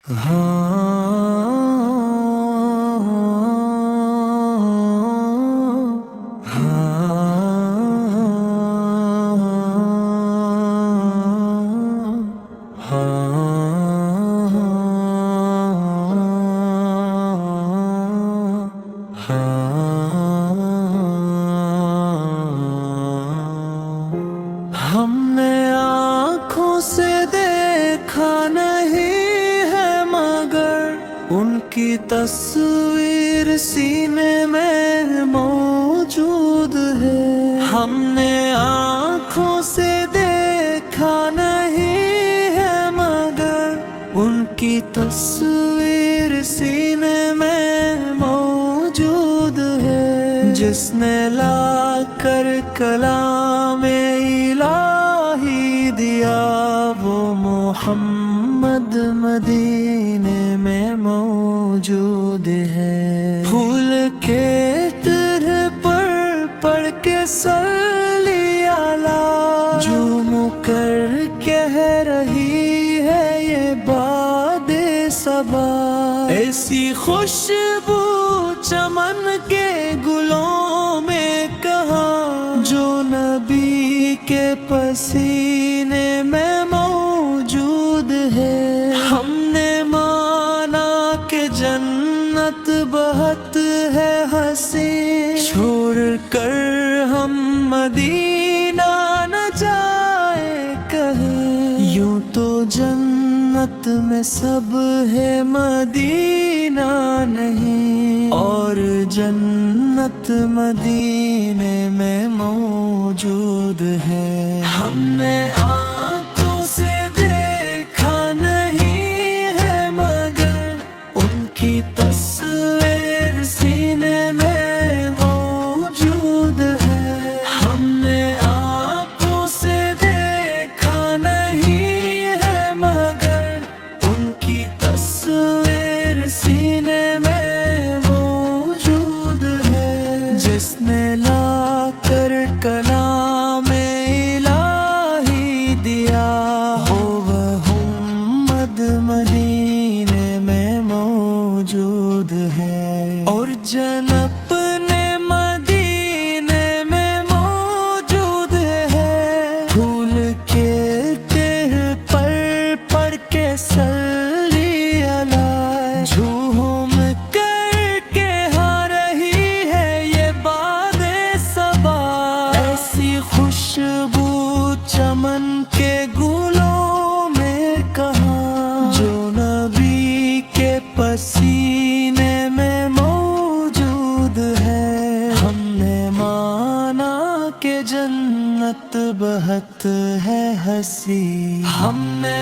हमने आँखों से देखा नहीं है मगर उनकी तस्वीर सीने में मौजूद है। हमने आँखों से देखा नहीं है मगर उनकी तस्वीर सीने में मौजूद है। जिसने ला कर कलाम इलाही दिया वो मोहम्मद मदीने में मौजूद है। फूल के तरह पर पढ़ के सल्ली आला झूम कर कह रही है ये बादे सबा। ऐसी खुशबू चमन के गुलों में कहाँ जो नबी के पसीने में मौजूद है। हमने माना कि जन्नत बहुत है हंसी छोड़ कर हम मदीना न जाए कहीं। यूं तो जन्नत में सब है मदीना नहीं और जन्नत मदीने में मौजूद है। हमने आँखों से देखा नहीं है मगर उनकी तस्वीर सीने में मौजूद है। हमने आँखों से देखा नहीं है मगर उनकी तस्वीर सीने में मौजूद है। जिसने ला कर कलाम इलाही दिया हो वह मोहम्मद मदीने में मौजूद है। और जन्नत ने मदीने में मौजूद है। फूल के तेह पर पढ़ के सल्ली अला झूम करके हाँ रही है ये बादे सबा। ऐसी खुशबू चमन के गुलों में कहाँ जो नबी के पसीने में मौजूद है। हमने माना कि जन्नत बहुत है हंसी। हमने